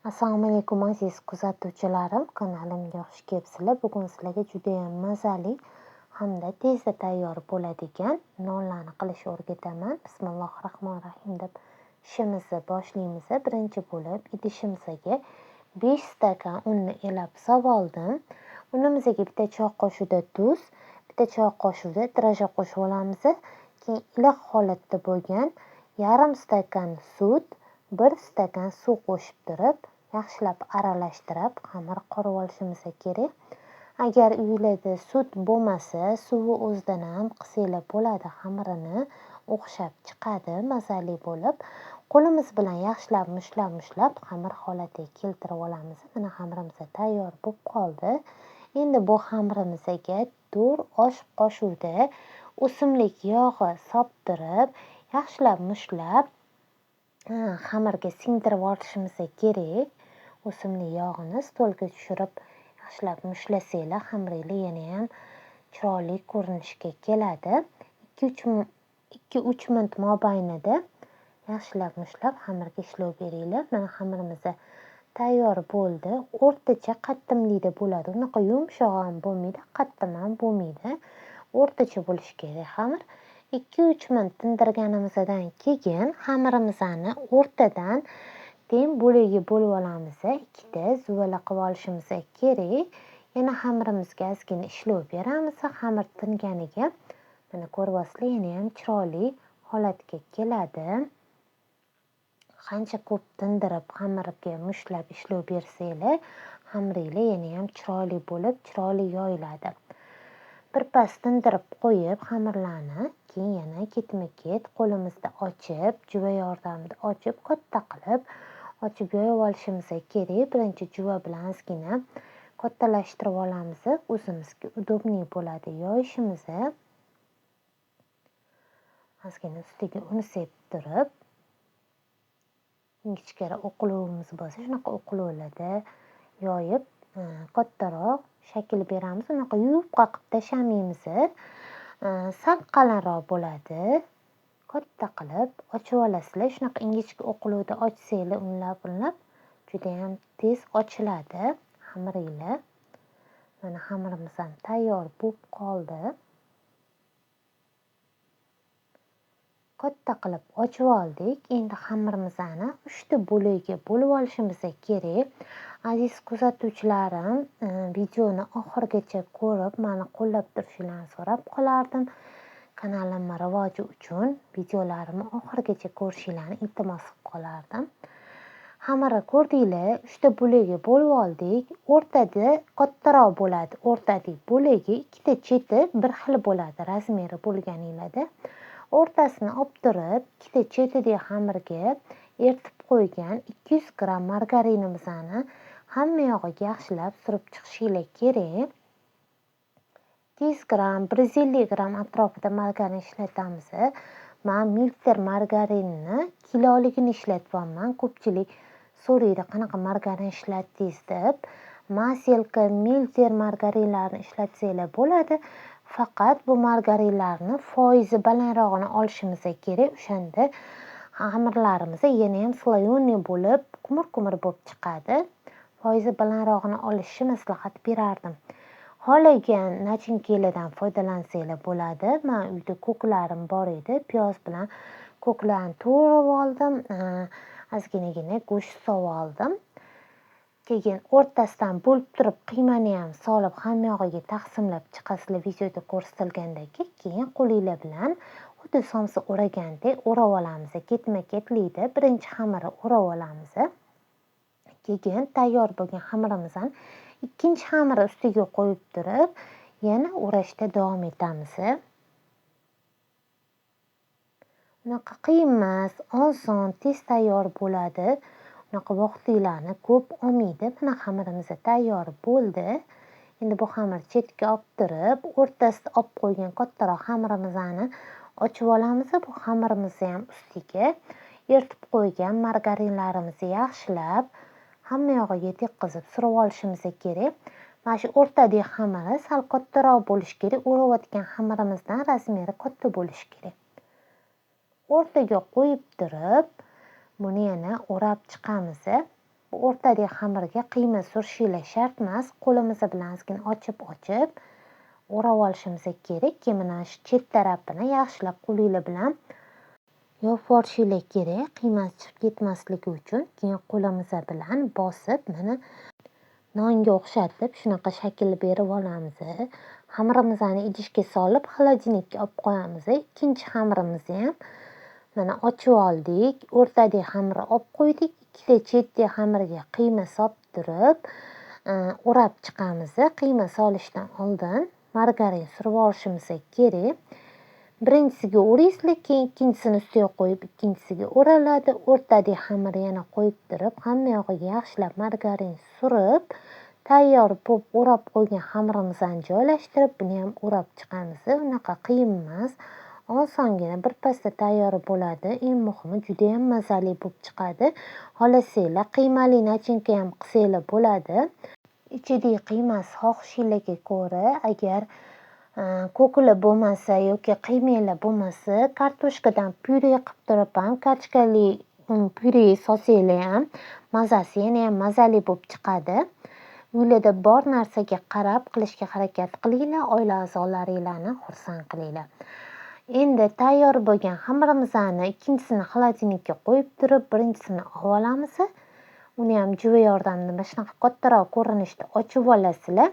Assalomu alaykum aziz kuzatuvchilarim, kanalimga xush kelibsizlar. Bugun sizlarga judayam mazali hamda tezda tayyor bo'ladigan nonlarni qilishni o'rgataman. Bismillahirrohmanirrohim deb ishimizni boshlaymiz. Birinchi bo'lib idishimizga 5 stakan unni elab solib oldim. Unimizga bitta choy qoshiqda tuz, bitta choy qoshiqda draja qo'shib olamiz. Keyin iliq holatda bo'lgan yarim stakan sut, 1 stakan suv qo'shib turib yaxshilab aralashtirib xamir qorib olishimiz kerak. Agar uyingizda sut bo'lmasa, suvni o'zidan ham qilsanglar bo'ladi. Xamirini o'xshab chiqadi, mazali bo'lib. Qo'limiz bilan yaxshilab mushlab xamir holatiga keltirib olamiz. Mana xamirimiz tayyor bo'lib qoldi. Endi bu xamirimizga 4 osh qoshiqda o'simlik yog'i solib turib, yaxshilab mushlab xamirga singdirib olishimiz kerak. O'simlik yog'ini stolga tushirib yaxshilab mushlasanglar, xamiringiz yana ham chiroyli ko'rinishga keladi. 2-3 minut mobaynida yaxshilab mushlab xamirga ishlov beringlar. Mana xamirimiz tayyor bo'ldi. O'rtacha qattimlikda bo'ladi. Unaqa yumshoq ham bo'lmaydi, qattim ham bo'lmaydi. O'rtacha bo'lishi kerak xamir. 2-3 minut tindirganimizdan keyin xamirimizni o'rtadan teng bo'lagi bo'lib olamiz. Ikkita zuvala qilib olishimiz kerak. Yana xamirimizga ozgina ishlov beramiz. Xamir tinganiga mana ko'ryapsizlar, yana ham chiroyli holatga keladi. Qancha ko'p tindirib xamirga mushlab ishlov bersanglar, xamiringiz yana ham chiroyli bo'lib, chiroyli yoyiladi. Birpas tindirib qo'yib xamirlarni, keyin yana ketma-ket qo'limizda ochib, juva yordamida ochib, katta qilib ochib yoyib olishimiz kerak. Birinchi juva bilan ozgina kattalashtirib olamiz. O'zimizga udobniy bo'ladi yoyishimiz. Ozgina ustiga un sepib turib, ingichkara o'qiluvimiz bo'lsa, shunaqa o'qiluvlarda yoyib, kattaroq shakl beramiz. Unaqa yupqa qilib tashlamaymiz. Sal qalinroq bo'ladi. Katta qilib ochib olasizlar. Shunaqa ingichka o'qiluvda ochsanglar, unlab juda ham tez ochiladi xamiringiz. Mana xamirimiz ham tayyor bo'lib qoldi. Katta qilib ochib oldik. Endi xamirimizni 3 ta bo'lakka bo'lib olishimiz kerak. Aziz kuzatuvchilarim, videoni oxirigacha ko'rib, meni qo'llab turishingizni so'rab qolardim. Kanalimning rivoji uchun videolarimni oxirigacha ko'rishingizni iltimos qilib qolardim. Xamirni ko'rdinglar, 3 ta bo'lakka bo'lib oldik. O'rtada kattaroq bo'ladi. O'rtadagi bo'lagi ikkita cheti bir xil bo'ladi, razmeri bo'lganinglarda. O'rtasini olib turib, ikkita chetidagi xamirga eritib qo'ygan 200 gram margarinimizni hamma yog'iga yaxshilab surib chiqishingiz kerak. 200 gram, 150 gram atrofida margarin ishlatamiz. Men Milter margarinni kiloligini ishlatyapman. Ko'pchilik so'raydi, qanaqa margarin ishlatdingiz deb. Maselka, Milter margarinlarini ishlatsanglar bo'ladi. Faqat bu margarinlarni foizi balandrog'ini olishimiz kerak. O'shanda xamirlarimiz yana ham slayonniy bo'lib, qumir-qumir bo'lib chiqadi. Foizi balandrog'ini olishni maslahat berardim. Xohlagan nachinkalardan foydalansanglar bo'ladi. Men uyda ko'klarim bor edi. Piyoz bilan ko'klarni to'g'rab oldim. Ozginagina go'sht solib oldim. Keyin o'rtasidan bo'lib turib qiymani ham solib hamma yog'iga taqsimlab chiqasizlar videoda ko'rsatilgandek. Keyin qo'linglar bilan xuddi somsa o'ragandek o'rab olamiz. Ketma-ketlikda birinchi xamirni o'rab olamiz. Keyin tayyor bo'lgan xamirimizni ikkinchi xamir ustiga qo'yib turib, yana o'rashda davom etamiz. Unaqa qiyin emas, oson, tez tayyor bo'ladi. Unaqa vaqtlarni ko'p olmaydi. Mana xamirimiz tayyor bo'ldi. Endi bu xamir chetga olib turib, o'rtasida olib qo'ygan kattaroq xamirimizni ochib olamiz. Bu xamirimizni ham ustiga eritib qo'ygan margarinlarimizni yaxshilab hamma yog'iga tekkizib surib olishimiz kerak. Mana shu o'rtadagi xamiri sal kattaroq bo'lishi kerak. O'rayotgan xamirimizdan razmeri katta bo'lishi kerak. O'rtaga qo'yib turib, buni yana o'rab chiqamiz. o'rtadagi xamirga qiyma surishinglar shart emas. Qo'limiz bilan ozgina ochib o'rab olishimiz kerak. Keyin mana shu chet tarafini yaxshilab qo'linglar bilan yopib olishinglar kerak, qiymasi chiqib ketmasligi uchun. Keyin qo'limiz bilan bosib, mana nonga o'xshatib shunaqa shakl berib olamiz. Xamirimizni idishga solib, xolodilnikka olib qo'yamiz. Ikkinchi xamirimizni ham mana ochib oldik. O'rtadagi xamirni olib qo'ydik. Ikkita chetdagi xamirga qiyma solib turib, o'rab chiqamiz. Qiyma solishdan oldin margarin surib olishimiz kerak. Birinchisiga o'raysizlar, keyin ikkinchisini ustiga qo'yib, ikkinchisiga o'raladi. O'rtadagi xamirni yana qo'yib turib, hamma yog'iga yaxshilab margarin surib, tayyor bo'lib o'rab qo'ygan xamirimizni joylashtirib, buni ham o'rab chiqamiz. Unaqa qiyin emas. Osongina birpasda tayyor bo'ladi. Eng muhimi juda ham mazali bo'lib chiqadi. Xohlasanglar qiymali nachinka ham qilsanglar bo'ladi. Ichidagi qiymasi xohishinglarga ko'ra, agar ko'kli bo'lmasa yoki qiymanglar bo'lmasa, kartoshkadan pyure qilib turib ham, kachkali pyure solsanglar ham mazasi yana ham mazali bo'lib chiqadi. Uylarda bor narsaga qarab qilishga harakat qilinglar, oila a'zolaringlarni xursand qilinglar. Endi tayyor bo'lgan xamirimizni ikkinchisini xolodilnikka qo'yib turib, birinchisini olib olamiz. Uni ham juva yordamida mana shunaqa kattaroq ko'rinishda ochib olasizlar.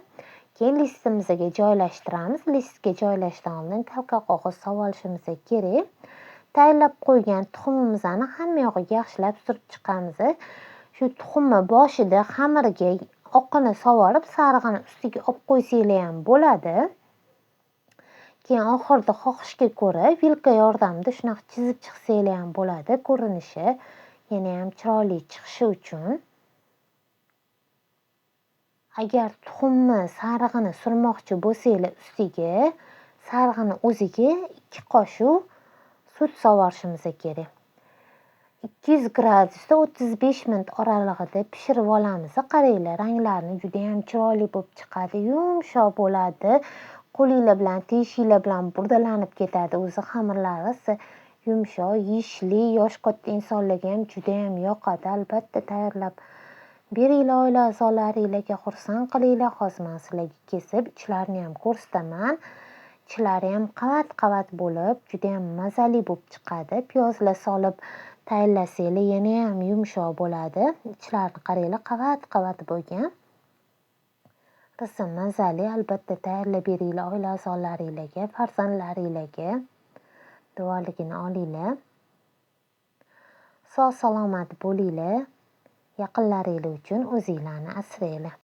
Keyin listimizga joylashtiramiz. Listga joylashdan oldin kalka qog'oz solib olishimiz kerak. Tayyorlab qo'ygan tuxumimizni hamma yog'iga yaxshilab surib chiqamiz. Shu tuxumni boshida xamirga oqini solib, sarig'ini ustiga olib qo'ysanglar ham bo'ladi. Keyin oxirida xohishga ko'ra vilka yordamida shunaqa chizib chiqsanglar ham bo'ladi. Ko'rinishi yana ham chiroyli chiqishi uchun. Agar tuxumni sarig'ini surmoqchi bo'lsanglar ustiga, sarig'ini o'ziga 2 qoshiq sut solib olishimiz kerak. 200 gradusda 35 minut oralig'ida pishirib olamiz. Qaranglar, ranglarini juda ham chiroyli bo'lib chiqadi, yumshoq bo'ladi. Qo'linglar bilan teshinglar bilan burdalanib ketadi. O'zi xamirlari yumshoq, yeyishli, yosh katta insonlarga ham juda ham yoqadi. Albatta tayyorlab beringlar, oila a'zolaringlarga xursand qilinglar. Hozir men sizlarga kesib, ichlarini ham ko'rsataman. Ichlari ham qavat-qavat bo'lib, juda ham mazali bo'lib chiqadi. Piyozlar solib tayyorlasanglar yana ham yumshoq bo'ladi. Ichlarini qaranglar, qavat-qavat bo'lgan. Rosa mazali, albatta tayyorlab beringlar oila a'zolaringlarga, farzandlaringlarga. Duoligini olinglar. Sog' salomat bo'linglar. Yaqinlaringlar uchun o'zinglarni asranglar.